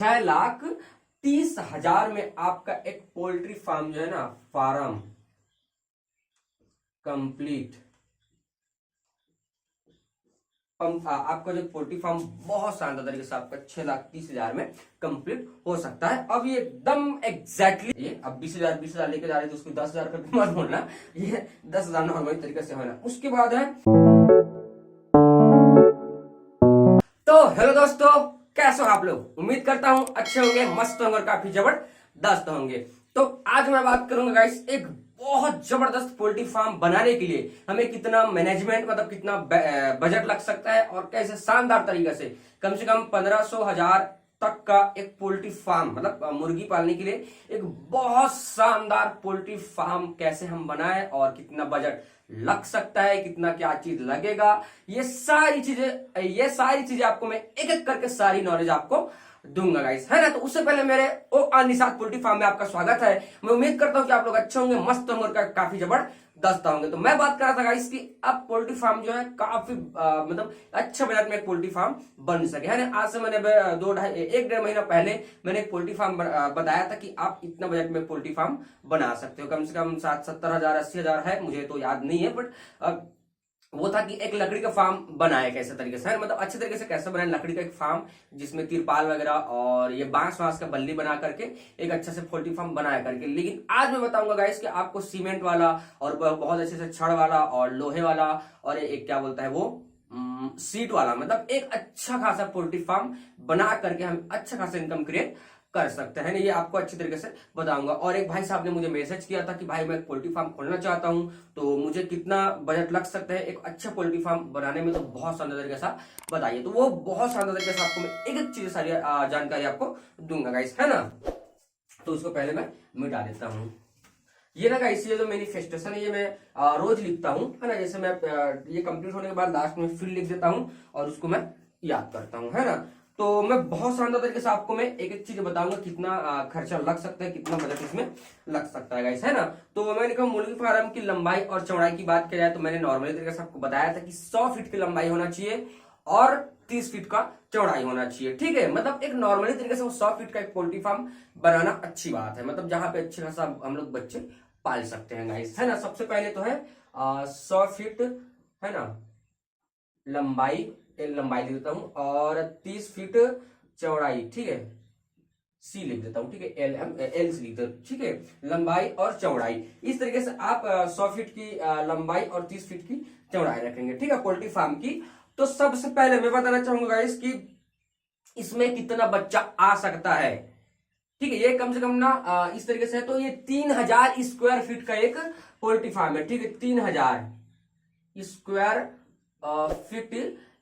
6,30,000 में आपका एक पोल्ट्री फार्म जो है ना, फार्म कंप्लीट। आपका जो पोल्ट्री फार्म बहुत शानदार तरीके से आपका 6,30,000 में कंप्लीट हो सकता है। अब ये एकदम एग्जैक्टली ये अब 20,000 लेके जा रहे थे, उसको 10,000 करके मत बोलना, ये 10,000 नॉर्मली तरीके से होना। उसके बाद है तो हेलो दोस्तों, कैसे हो आप लोग? उम्मीद करता हूं अच्छे होंगे, मस्त होंगे और काफी जबरदस्त होंगे। तो आज मैं बात करूंगा गाइस एक बहुत जबरदस्त पोल्ट्री फार्म बनाने के लिए हमें कितना मैनेजमेंट मतलब कितना बजट लग सकता है और कैसे शानदार तरीके से कम 1500,000 तक का एक पोल्ट्री फार्म मतलब मुर्गी पालने के लिए एक बहुत शानदार पोल्ट्री फार्म कैसे हम बनाएं और कितना बजट लग सकता है, कितना क्या चीज लगेगा, ये सारी चीजें आपको मैं एक एक करके सारी नॉलेज आपको दूंगा गाइस, है ना। तो उससे पहले मेरे निषाद पोल्ट्री फार्म में आपका स्वागत है। मैं उम्मीद करता हूं कि आप लोग अच्छे होंगे, मस्त होंगे और काफी जबरदस्त होंगे। तो मैं बात कर रहा था गाइस कि अब पोल्ट्री फार्म जो है काफी मतलब अच्छा बजट में एक पोल्ट्री फार्म बन सके, है ना। आज से मैंने 1-1.5 महीना पहले मैंने एक पोल्ट्री फार्म बताया था कि आप इतना बजट में पोल्ट्री फार्म बना सकते हो। कम से कम 70,000 80,000 है, मुझे तो याद नहीं है, बट वो था कि एक लकड़ी का फार्म बनाए कैसे तरीके से, मतलब अच्छे तरीके से कैसे बनाए लकड़ी का एक फार्म जिसमें तिरपाल वगैरह और ये बांस का बल्ली बना करके एक अच्छा से पोल्ट्री फार्म बनाया करके। लेकिन आज मैं बताऊंगा गाइस कि आपको सीमेंट वाला और बहुत अच्छे से छड़ वाला और लोहे वाला और एक क्या बोलता है वो सीट वाला, मतलब एक अच्छा खासा पोल्ट्री फार्म बना करके हम अच्छा खासा इनकम क्रिएट कर सकते हैं ना। ये आपको अच्छी तरीके से बताऊंगा। और एक भाई साहब ने मुझे मैसेज किया था कि भाई मैं पोल्ट्री फार्म खोलना चाहता हूं, तो मुझे कितना बजट लग सकता है एक अच्छा पोल्ट्री फार्म बनाने में, तो बहुत शानदार तरीके से बताइए। तो वो बहुत शानदार तरीके से आपको मैं एक एक चीज सारी जानकारी आपको दूंगा गाइस, है ना। तो उसको पहले मैं मिटा देता हूँ। ये ना गाइस, ये जो मैनिफेस्टेशन है ये मैं रोज लिखता हूँ, है ना। जैसे मैं ये कंप्लीट होने के बाद लास्ट में फिर लिख देता हूँ और उसको मैं याद करता हूँ, है ना। तो मैं बहुत शानदार तरीके से आपको मैं एक एक चीज बताऊंगा कितना खर्चा लग सकता है, कितना बजट इसमें लग सकता है गाइस, है ना। तो मैंने कहा मुर्गी फार्म की लंबाई और चौड़ाई की बात की जाए तो मैंने नॉर्मली तरीके से आपको बताया था कि 100 फीट की लंबाई होना चाहिए और 30 फीट का चौड़ाई होना चाहिए, ठीक है। मतलब एक नॉर्मली तरीके से 100 फीट का एक पोल्ट्री फार्म बनाना अच्छी बात है, मतलब जहां पे अच्छे खासा हम लोग बच्चे पाल सकते हैं गाइस, है ना। सबसे पहले तो है 100 फीट, है ना, लंबाई लंबाई लिख देता हूं और 30 फीट चौड़ाई, ठीक है, सी लिख देता हूं, ठीक है, एल सी लिख देता हूं, ठीक है। लंबाई और चौड़ाई इस तरीके से आप 100 फीट की लंबाई और 30 फीट की चौड़ाई रखेंगे, ठीक है, पोल्ट्री फार्म की। तो सबसे पहले मैं बताना चाहूंगा गाइस कि इसमें कितना बच्चा आ सकता है, ठीक है। ये कम से कम ना इस तरीके से है तो ये 3,000 स्क्वायर फीट का एक पोल्ट्री फार्म है, ठीक है। 3,000 स्क्वायर फीट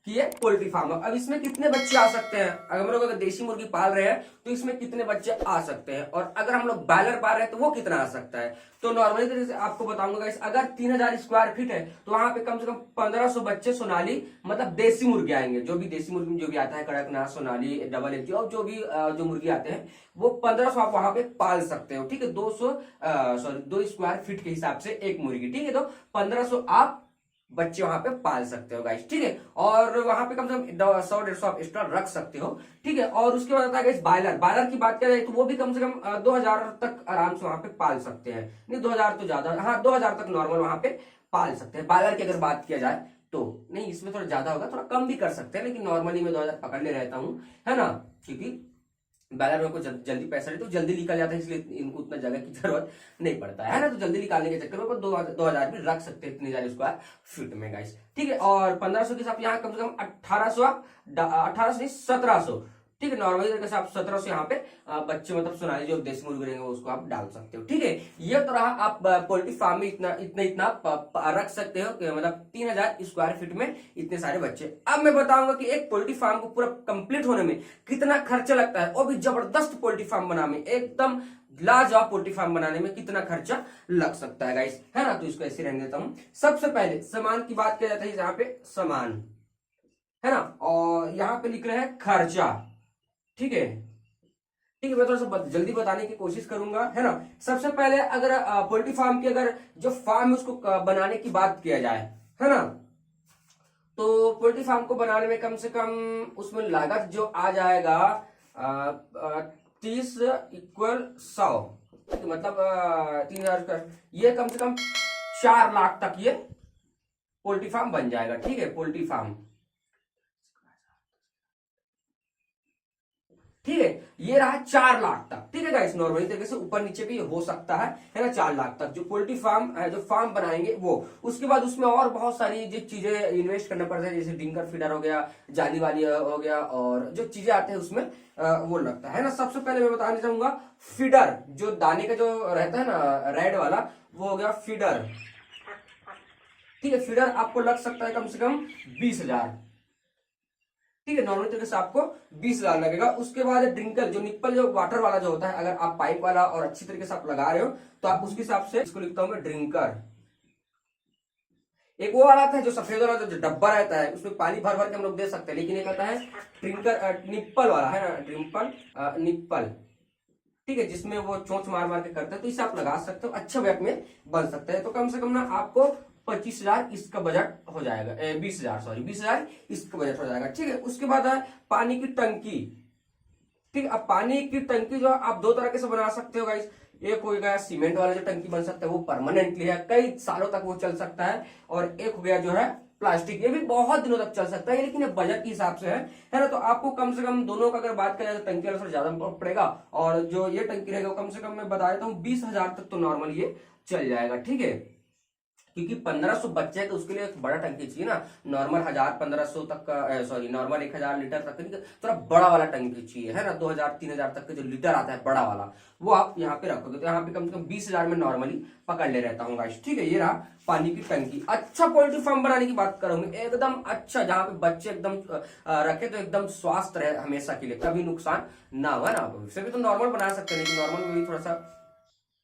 की एक पोल्ट्री फार्म है। अब इसमें कितने बच्चे आ सकते हैं? अगर हम लोग अगर देसी मुर्गी पाल रहे हैं तो इसमें कितने बच्चे आ सकते हैं, और अगर हम लोग बॉयलर पाल रहे हैं तो वो कितना आ सकता है। तो नॉर्मली तरीके से आपको बताऊंगा गाइस, अगर 3,000 स्क्वायर फीट है तो वहां पे कम से कम 1,500 बच्चे सोनाली मतलब देसी मुर्गी आएंगे। जो भी देसी मुर्गी में जो भी आता है, कड़कनाथ, सोनाली, डबल एच और जो भी जो मुर्गी आते हैं वो 1,500 आप वहां पे पाल सकते हो, ठीक है। 2 स्क्वायर फीट के हिसाब से एक मुर्गी, ठीक है। तो 1,500 आप बच्चे वहां पे पाल सकते हो गाइस, ठीक है। और वहां पे कम से कम 100-150 आप एक्स्ट्रा रख सकते हो, ठीक है। और उसके बाद आता है गाइस बायलर की बात करें तो वो भी कम से कम 2,000 तक आराम से वहां पे पाल सकते हैं। नहीं 2,000 तो ज्यादा, हाँ 2,000 तक नॉर्मल वहां पे पाल सकते हैं बायलर की अगर बात किया जाए तो। नहीं इसमें थोड़ा ज्यादा होगा, थोड़ा कम भी कर सकते हैं, लेकिन नॉर्मली मैं 2,000 पकड़ ले रहता हूँ, है ना। क्योंकि बैलर में को जल्दी पैसा नहीं तो जल्दी निकल जाता है, इसलिए इनको उतना जगह की जरूरत नहीं पड़ता है ना। तो जल्दी निकालने के चक्कर में 2,000 भी रख सकते हैं 3,000 स्क्वायर फीट में गाइस, ठीक है। और 1,500 के साथ यहाँ कम से कम 1,800 नहीं 1,700, ठीक है। नॉर्मली तरीके से आप 1,700 यहाँ पे बच्चे मतलब सोनाली जो देसी मुर्गी रहेंगे उसको आप डाल सकते हो, ठीक है। ये तो रहा आप पोल्ट्री फार्म में इतना रख सकते हो कि मतलब 3,000 स्क्वायर फीट में इतने सारे बच्चे। अब मैं बताऊंगा कि एक पोल्ट्री फार्म को पूरा कंप्लीट होने में कितना खर्चा लगता है, और भी जबरदस्त पोल्ट्री फार्म बनाने में, एकदम लाजवाब पोल्ट्री फार्म बनाने में कितना खर्चा लग सकता है गाइस, है ना। तो इसको ऐसे रहने देता हूं। सबसे पहले सामान की बात किया जाता है, यहाँ पे सामान, है ना, और यहाँ पे लिख रहे हैं खर्चा, ठीक है, ठीक है। मैं थोड़ा सा जल्दी बताने की कोशिश करूंगा, है ना। सबसे पहले अगर पोल्ट्री फार्म की अगर जो फार्म है उसको बनाने की बात किया जाए, है ना, तो पोल्ट्री फार्म को बनाने में कम से कम उसमें लागत जो आ जाएगा 30 इक्वल 100, ठीक है, मतलब 3000 ये कम से कम 4 लाख तक ये पोल्ट्री फार्म बन जाएगा। ठीक है, पोल्ट्री फार्म, ठीक है, ये रहा 4 लाख तक। ठीक है गाइस, नॉर्मली तरीके से ऊपर नीचे भी हो सकता है ना, 4 लाख तक जो पोल्ट्री फार्म जो फार्म बनाएंगे वो। उसके बाद उसमें और बहुत सारी जो चीजें इन्वेस्ट करना पड़ता है, जैसे ड्रिंकर फीडर हो गया, जाली वाली हो गया, और जो चीजें आते हैं उसमें वो लगता है ना। सबसे पहले मैं बताना चाहूंगा फीडर, जो दाने का जो रहता है ना रेड वाला, वो हो गया फीडर। ठीक है, फीडर आपको लग सकता है कम से कम 20,000। ठीक है, नॉर्मल तरीके से आपको 20,000 लगेगा। उसके बाद ड्रिंकर, जो निप्पल जो वाटर वाला जो होता है, अगर आप पाइप वाला और अच्छी तरीके से आप लगा रहे हो तो आप उसके हिसाब से इसको लिखता हूं मैं ड्रिंकर। एक वो वाला आता है जो सफेद वाला जो डब्बा रहता है, उसमें पानी भर भर के हम लोग दे सकते हैं, लेकिन एक आता है ड्रिंकर निप्पल वाला है ना, ड्रिंपल निप्पल। ठीक है, जिसमें वो चोंच मार मार के करते हैं, तो इसे आप लगा सकते हो, अच्छा वेब में बन सकता है। तो कम से कम ना आपको 25,000 इसका बजट हो जाएगा, 20,000 सॉरी 20,000 इसका बजट हो जाएगा। ठीक है, उसके बाद है पानी की टंकी। ठीक है, अब पानी की टंकी जो आप दो तरह के से बना सकते हो गाइस। एक हो गया सीमेंट वाला जो टंकी बन सकता है, वो परमानेंटली है, कई सालों तक वो चल सकता है। और एक हो गया जो है प्लास्टिक, ये भी बहुत दिनों तक चल सकता है, लेकिन ये बजट के हिसाब से है ना। तो आपको कम से कम दोनों का अगर बात करें तो टंकी वाला थोड़ा ज्यादा पड़ेगा, और जो ये टंकी रहेगा कम से कम मैं बता देता हूँ 20,000 तक तो नॉर्मल ये चल जाएगा। ठीक है, क्योंकि 1500 बच्चे हैं तो उसके लिए एक बड़ा टंकी चाहिए ना। नॉर्मल 1000-1500 तक का, सॉरी नॉर्मल 1000 लीटर तक का थोड़ा बड़ा वाला टंकी चाहिए, है ना। 2000-3000 तक का जो लीटर आता है बड़ा वाला, वो आप यहाँ पे रखोगे तो यहाँ पे कम से कम 20,000 में नॉर्मली पकड़ ले रहता हूँ गाइस। ठीक है, ये रहा पानी की टंकी। अच्छा पोल्ट्री फार्म बनाने की बात करूंगी, एकदम अच्छा, जहां पे बच्चे एकदम रखे तो एकदम स्वस्थ रहे हमेशा के लिए, कभी नुकसान ना हो, ना। वैसे भी तो नॉर्मल बना सकते हैं, लेकिन नॉर्मल में भी थोड़ा सा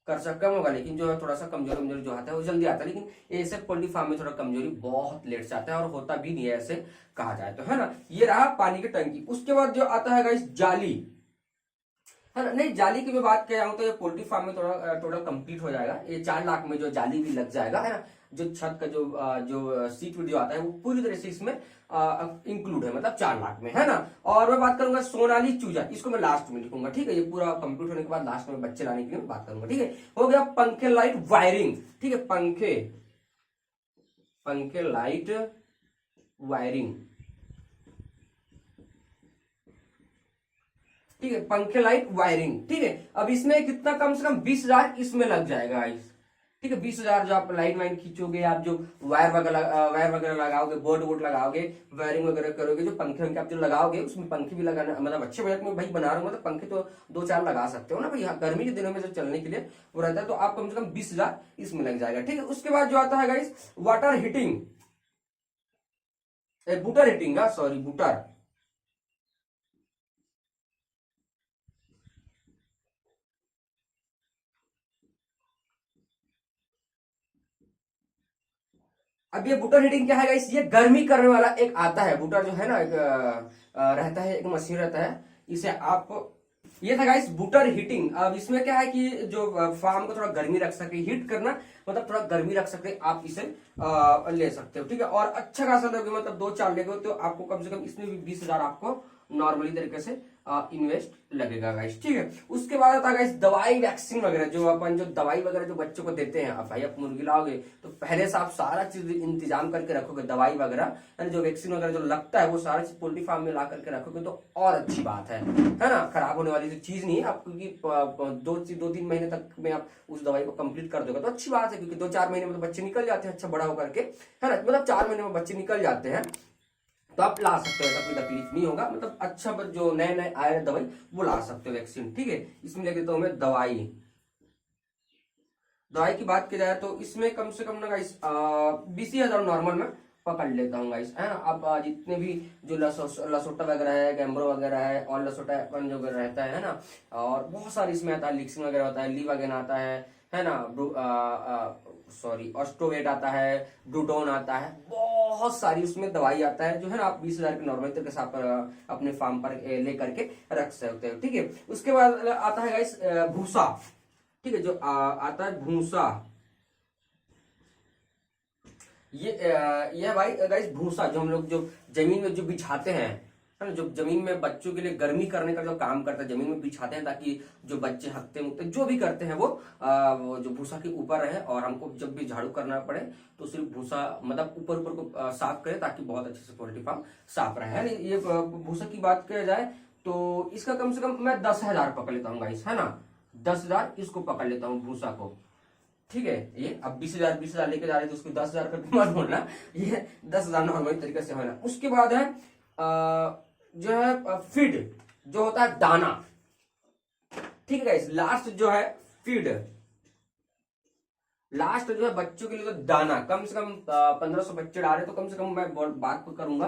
खर्चा कम होगा, लेकिन जो है थोड़ा सा कमजोरी जो आता है वो जल्दी आता है। लेकिन ऐसे पोल्ट्री फार्म में थोड़ा कमजोरी बहुत लेट से आता है, और होता भी नहीं है ऐसे कहा जाए तो, है ना। ये रहा पानी की टंकी। उसके बाद जो आता है गाइस जाली, है ना। नहीं, जाली की मैं बात कर रहा हूं तो ये पोल्ट्री फार्म में थोड़ा टोटल कंप्लीट हो जाएगा, ये 4 लाख में जो जाली भी लग जाएगा, है ना। जो छत का जो सीट जो आता है वो पूरी तरह से इसमें इंक्लूड है, मतलब 4 लाख में, है ना। और मैं बात करूंगा सोनाली चूजा, इसको मैं लास्ट में लिखूंगा। ठीक है, ये पूरा कंप्लीट होने के बाद लास्ट में बच्चे लाने के लिए मैं बात करूंगा। ठीक है, हो गया पंखे लाइट वायरिंग। ठीक है, पंखे लाइट वायरिंग। ठीक है, पंखे लाइट वायरिंग। ठीक है, अब इसमें कितना, कम से कम 20,000 इसमें लग जाएगा गाइस। ठीक है, 20,000 जो आप लाइन वाइन खींचोगे, आप जो वायर वगैरह लगाओगे, बोर्ड लगाओगे, वायरिंग वगैरह करोगे, जो पंखे वंखे आप जो लगाओगे, उसमें पंखे भी लगाना, मतलब अच्छे बजट में भाई बना रहा हूँ, मतलब पंखे तो 2-4 लगा सकते हो ना भाई, गर्मी के दिनों में जो चलने के लिए वो रहता है, तो आप कम से कम 20,000 इसमें लग जाएगा। ठीक है, उसके बाद जो आता है गाइस वाटर हीटिंग, बूटर हीटिंग, सॉरी बूटर। अब ये बूटर हीटिंग क्या है गाइस, ये गर्मी करने वाला एक आता है बूटर, जो है ना, एक रहता है, एक मशीन रहता है, इसे आप, ये था गाइस बूटर हीटिंग। अब इसमें क्या है कि जो फार्म को थोड़ा गर्मी रख सके, हीट करना मतलब थोड़ा गर्मी रख सकते, आप इसे ले सकते हो। ठीक है, और अच्छा खासा लोगे, मतलब 2-4 लेगे तो आपको कम से कम इसमें भी 20,000 आपको नॉर्मली तरीके से इन्वेस्ट लगेगा गाइस। ठीक है, उसके बाद आता है गाइस दवाई वैक्सीन वगैरह, जो अपन जो दवाई वगैरह जो बच्चों को देते हैं। अब भाई आप मुर्गी लाओगे तो पहले से आप सारा चीज इंतजाम करके रखोगे, दवाई वगैरह जो वैक्सीन वगैरह जो लगता है वो सारा चीज पोल्ट्री फार्म में ला करके रखोगे तो और अच्छी बात है ना। खराब होने वाली चीज नहीं है आप, क्योंकि 2-3 महीने तक में आप उस दवाई को कंप्लीट कर दोगे तो अच्छी बात है, क्योंकि 2-4 महीने में तो बच्चे निकल जाते हैं अच्छा बड़ा होकर के, है ना। मतलब 4 महीने में बच्चे निकल जाते हैं, तो आप ला सकते हो, ऐसा कोई तकलीफ नहीं होगा। मतलब अच्छा जो नए आए दवाई वो ला सकते हो वैक्सीन। ठीक है, इसमें लिख देता हूं मैं दवाई की बात की जाए तो इसमें कम से कम ना गाइस 20,000 नॉर्मल में पकड़ लेता हूँ गाइस, है ना। आप जितने भी जो लसोटा वगैरह है, गैम्ब्रो वगैरह है, और लसोटा जो रहता है ना, और बहुत सारी इसमें आता है, लिक्सिन वगैरह होता है, ली वगैरह आता है ना, सॉरी ऑस्ट्रोवेट आता है, ब्रूटोन आता है, बहुत सारी उसमें दवाई आता है, जो है ना आप 20,000 के नॉर्मल तरीके से आप अपने फार्म पर ले करके रख सकते हो। ठीक है, उसके बाद आता है गाइस भूसा। ठीक है, जो आता है भूसा, ये भाई गाइस भूसा जो हम लोग जो जमीन में जो बिछाते हैं, है ना, जो जमीन में बच्चों के लिए गर्मी करने का जो काम करता है, जमीन में बिछाते हैं ताकि जो बच्चे हकते मुकते जो भी करते हैं वो जो भूसा के ऊपर रहे, और हमको जब भी झाड़ू करना पड़े तो सिर्फ भूसा मतलब ऊपर ऊपर को साफ करे ताकि बहुत अच्छे से पोल्ट्री फार्म साफ रहे, है ना। ये भूसा की बात किया जाए तो इसका कम से कम मैं 10,000 पकड़ लेता हूँ गाइस, है ना, 10,000 इसको पकड़ लेता हूँ भूसा को, ठीक है। ये अब 20,000 लेके जा रहे थे, उसको 10,000 करके मत बोलना, ये 10,000 नॉर्मल तरीके से होना। उसके बाद है जो है फीड, जो होता है दाना, ठीक है गाइस। लास्ट जो है फीड, लास्ट जो है बच्चों के लिए तो दाना, कम से कम 1,500 बच्चे डाले तो कम से कम मैं बात करूंगा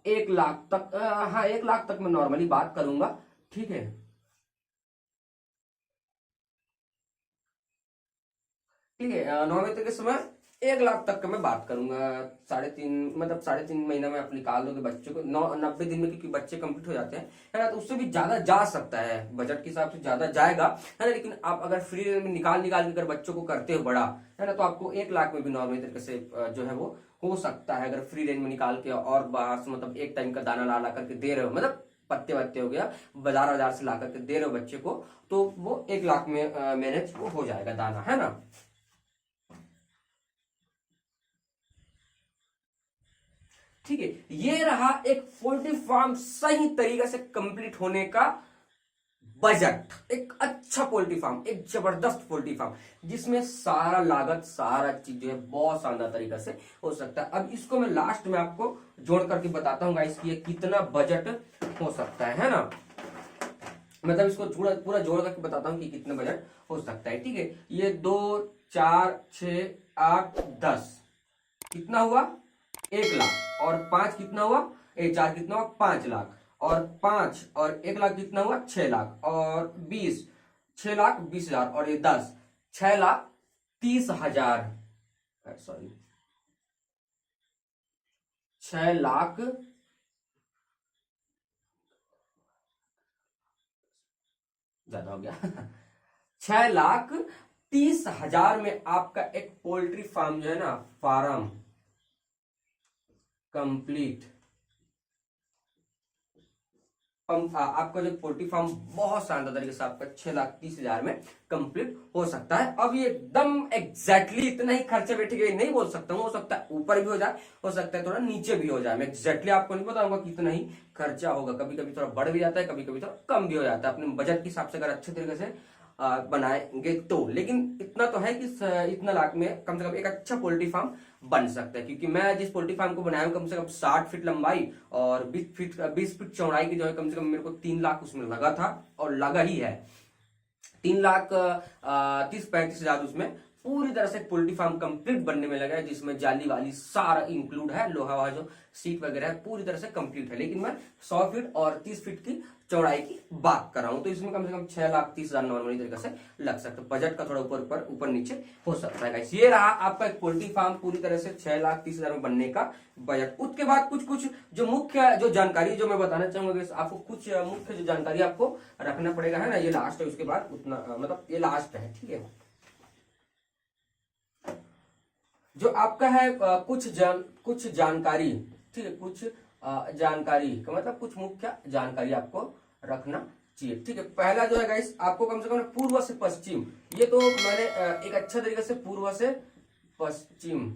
1 लाख तक, हाँ 1 लाख तक मैं नॉर्मली बात करूंगा, ठीक है। ठीक है, नॉर्मल तरीके से मैं 1 लाख तक का मैं बात करूंगा। 3.5 मतलब 3.5 महीना में आप निकाल दोगे बच्चों को, 90 दिन में, क्योंकि बच्चे कंप्लीट हो जाते हैं, है ना, तो उससे भी ज्यादा जा सकता है, बजट के हिसाब से ज्यादा जाएगा, है ना। लेकिन आप अगर फ्री रेंज में निकाल निकाल के अगर बच्चों को करते हो बड़ा, है ना, तो आपको 1 लाख में भी नॉर्मल तरीके से जो है वो हो सकता है, अगर फ्री रेंज में निकाल के और बाहर से मतलब एक टाइम का दाना ला ला करके दे रहे हो, मतलब पत्ते वत्ते हो गया, बाजार से ला करके दे रहे हो बच्चे को, तो वो 1 लाख में मैनेज हो जाएगा दाना, है ना। ठीक है, ये रहा एक पोल्ट्री फार्म सही तरीके से कंप्लीट होने का बजट, एक अच्छा पोल्ट्री फार्म, एक जबरदस्त पोल्ट्री फार्म जिसमें सारा लागत सारा चीज जो है बहुत शानदार तरीके से हो सकता है। अब इसको मैं लास्ट में आपको जोड़ करके बताता हूँ गाइस कि ये कितना बजट हो सकता है ना, मतलब इसको पूरा जोड़ करके बताता हूँ कि कितना बजट हो सकता है, ठीक है। ये 2 4 6 8 10 कितना हुआ, 1 लाख, और 5 कितना हुआ, 4 कितना हुआ, 5 लाख, और 5 और 1 लाख कितना हुआ, 6 लाख, और 20 6,20,000, और ये 10 6,30,000, सॉरी 6 लाख, ज्यादा हो गया 6,30,000 में आपका एक पोल्ट्री फार्म जो है ना, फार्म कंप्लीट, आपका जो पोल्ट्री फार्म बहुत शानदार तरीके से आपका 6,30,000 में कंप्लीट हो सकता है। अब ये एकदम एग्जैक्टली इतना ही खर्चे बैठे नहीं बोल सकता हूँ, हो सकता है ऊपर भी हो जाए, हो सकता है थोड़ा नीचे भी हो जाए, मैं एग्जैक्टली आपको नहीं बताऊंगा कितना ही खर्चा होगा, कभी कभी थोड़ा बढ़ भी जाता है, कभी कभी थोड़ा कम भी हो जाता है, अपने बजट के हिसाब से अगर अच्छे तरीके से बनाएंगे तो। लेकिन इतना तो है कि इतना लाख में कम से कम एक अच्छा पोल्ट्री फार्म बन सकता है, क्योंकि मैं जिस पोल्ट्री फार्म को बनाया हूं कम से कम 60 फीट लंबाई और 20 फीट चौड़ाई की जो है, कम से कम मेरे को 3 लाख उसमें लगा था, और लगा ही है 3,30,35,000 उसमें पूरी तरह से पोल्ट्री फार्म कंप्लीट बनने में लगा है, जिसमें जाली वाली सारा इंक्लूड है, लोहा वहा जो सीट वगैरह है पूरी तरह से कंप्लीट है। लेकिन मैं 100 फीट और 30 फीट की चौड़ाई की बात कर रहा हूं, तो इसमें कम से कम 6,30,000 नॉर्मली तरीके से लग सकता है, बजट का थोड़ा ऊपर नीचे हो सकता है गाइस। ये रहा आपका एक पोल्ट्री फार्म पूरी तरह से 6,30,000 में बनने का बजट। उसके बाद कुछ जो मुख्य जो जानकारी जो मैं बताना चाहूंगा, आपको कुछ मुख्य जो जानकारी आपको रखना पड़ेगा, है ना, ये लास्ट है, उसके बाद उतना मतलब ये लास्ट है, ठीक है। जो आपका है कुछ जानकारी, ठीक है, कुछ जानकारी का मतलब कुछ मुख्य जानकारी आपको रखना चाहिए, ठीक है। पहला जो है गाइस, आपको कम से कम पूर्व से पश्चिम, ये तो मैंने एक अच्छा तरीके से पूर्व से पश्चिम,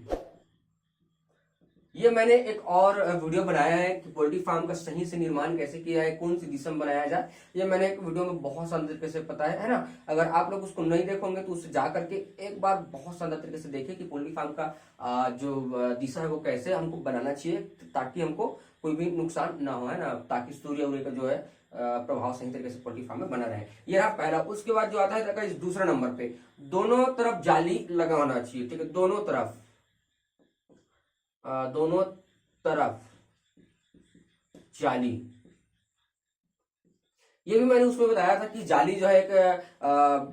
ये मैंने एक और वीडियो बनाया है कि पोल्ट्री फार्म का सही से निर्माण कैसे किया है, कौन सी दिशा में बनाया जाए, ये मैंने एक वीडियो में बहुत शानदार तरीके से पता है ना। अगर आप लोग उसको नहीं देखोगे तो उससे जा करके एक बार बहुत शानदार तरीके से देखिए कि पोल्ट्री फार्म का जो दिशा है वो कैसे हमको बनाना चाहिए, ताकि हमको कोई भी नुकसान ना हो, है ना, ताकि सूर्य उर्य का जो है प्रभाव सही तरीके से पोल्ट्री फार्म में बना रहे। ये रहा पहला। उसके बाद जो आता है इस दूसरा नंबर पे, दोनों तरफ जाली लगाना चाहिए, ठीक है, दोनों तरफ जाली। ये भी मैंने उसमें बताया था कि जाली जो है एक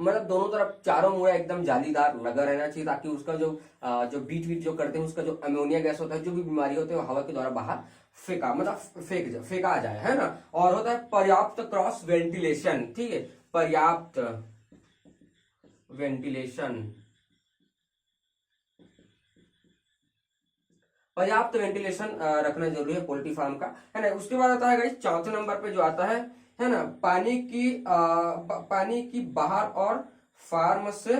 मतलब दोनों तरफ चारों मुड़ा एकदम जालीदार लगा रहना चाहिए, ताकि उसका जो बीट जो करते हैं, उसका जो अमोनिया गैस होता है, जो भी बीमारी होती है वो हवा के द्वारा बाहर फेंका जाए, है ना। और होता है पर्याप्त क्रॉस वेंटिलेशन, ठीक है, पर्याप्त पर्याप्त वेंटिलेशन रखना जरूरी है पोल्ट्री फार्म का, है ना। उसके बाद आता है गाइस चौथे नंबर पे जो आता है ना, पानी की बाहर और फार्म से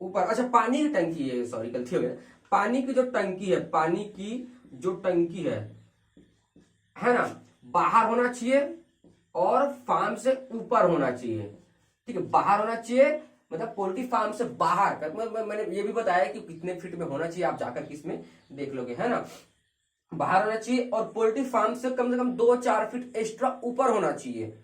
ऊपर। अच्छा, पानी की टंकी है, सॉरी गलती हो गया। पानी की जो टंकी है, पानी की जो टंकी है ना, बाहर होना चाहिए और फार्म से ऊपर होना चाहिए। ठीक है, बाहर होना चाहिए, मतलब पोल्ट्री फार्म से बाहर। मैंने ये भी बताया कि कितने फीट में होना चाहिए, आप जाकर किसमें देख लोगे, है ना। बाहर होना चाहिए और पोल्ट्री फार्म से कम 2-4 फीट एक्स्ट्रा ऊपर होना चाहिए।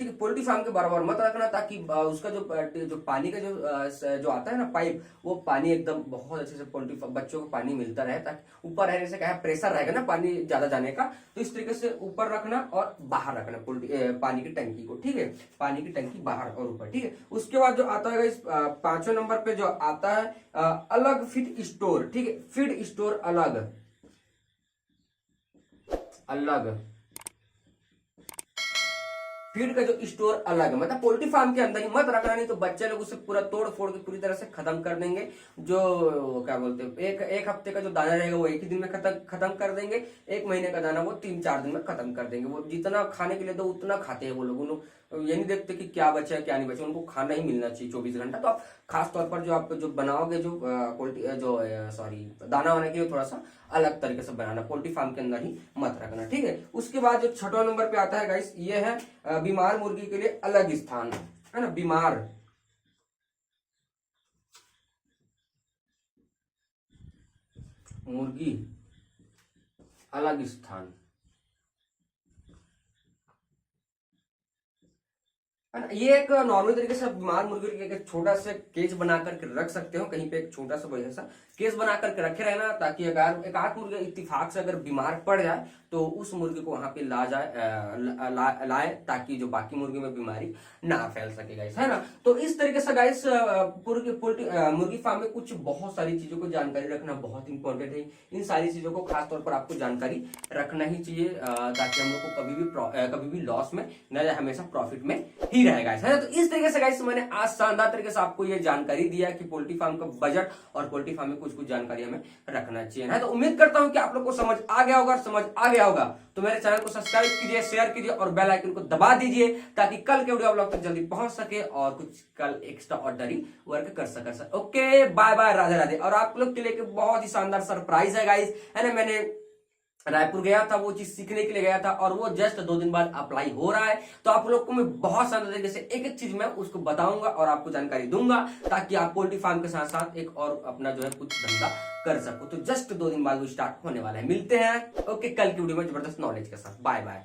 ठीक है, पोल्ट्री फार्म के बराबर मत रखना, ताकि उसका जो पानी का जो आता है ना पाइप, वो पानी एकदम बहुत अच्छे से पोल्ट्री बच्चों को पानी मिलता रहे, ताकि ऊपर रहने से क्या है, प्रेशर रहेगा ना पानी ज्यादा जाने का। तो इस तरीके से ऊपर रखना और बाहर रखना पोल्ट्री पानी की टंकी को। ठीक है, पानी की टंकी बाहर और ऊपर। ठीक है, उसके बाद जो आता है इस 5वें नंबर पे जो आता है अलग फीड स्टोर। ठीक है, फीड स्टोर अलग अलग फीड का जो स्टोर अलग है, मतलब पोल्ट्री फार्म के अंदर ही मत रखना, नहीं तो बच्चे लोग उसे पूरा तोड़ फोड़ के पूरी तरह से खत्म कर देंगे। जो क्या बोलते हैं, एक हफ्ते का जो दाना रहेगा वो एक ही दिन में खत्म कर देंगे, 1 महीने का दाना वो 3-4 दिन में खत्म कर देंगे। वो जितना खाने के लिए दो उतना खाते हैं वो लोग ये नहीं देखते कि क्या बचा है क्या नहीं बचा, उनको खाना ही मिलना चाहिए 24 घंटा। तो आप खास तौर पर जो आप जो बनाओगे, जो पोल्ट्री जो सॉरी दाना वाने के लिए थोड़ा सा अलग तरीके से बनाना, पोल्ट्री फार्म के अंदर ही मत रखना। ठीक है, उसके बाद जो 6वां नंबर पे आता है गाइस, ये है बीमार मुर्गी के लिए अलग स्थान, है ना। बीमार मुर्गी अलग स्थान, है ना। ये एक नॉर्मल तरीके से बीमार मुर्गी के एक छोटा सा केज बना करके रख सकते हो कहीं पे, एक छोटा सा बढ़िया सा केज बना करके रखे रहना, ताकि अगर एक आध मुर्गी इत्तेफाक से अगर बीमार पड़ जाए तो उस मुर्गी को वहां पे लाए, ताकि जो बाकी मुर्गी में बीमारी ना फैल सके गाइस, है ना। तो इस तरीके से गाइस मुर्गी फार्म में कुछ बहुत सारी चीजों को जानकारी रखना बहुत इंपॉर्टेंट है। इन सारी चीजों को खासतौर पर आपको जानकारी रखना ही चाहिए, ताकि हम लोग को कभी भी लॉस में न जाए, हमेशा प्रॉफिट में ही रहेगा, है ना। तो इस तरीके से गाइस मैंने आज शानदार तरीके से आपको ये जानकारी दिया कि पोल्ट्री फार्म का बजट और पोल्ट्री फार्म में कुछ जानकारी हमें रखना चाहिए, है। तो उम्मीद करता हूं कि आप लोग को समझ आ गया होगा। तो मेरे चैनल को सब्सक्राइब कीजिए, शेयर कीजिए और बेल आइकन को दबा दीजिए, ताकि कल के वीडियो आप लोग तक जल्दी पहुंच सके और कुछ कल एक्स्ट्रा ऑर्डनरी वर्क कर सके। Okay, bye bye, Radhe Radhe. और आप लोग के लिए बहुत ही शानदार सरप्राइज है गाइस, है ना। मैंने रायपुर गया था, वो चीज सीखने के लिए गया था और वो जस्ट 2 दिन बाद अप्लाई हो रहा है। तो आप लोग को मैं बहुत सारे तरीके से एक चीज मैं उसको बताऊंगा और आपको जानकारी दूंगा, ताकि आप पोल्ट्री फार्म के साथ साथ एक और अपना जो है कुछ धंधा कर सको। तो जस्ट 2 दिन बाद वो स्टार्ट होने वाला है। मिलते हैं ओके कल की वीडियो में जबरदस्त नॉलेज के साथ। Bye bye.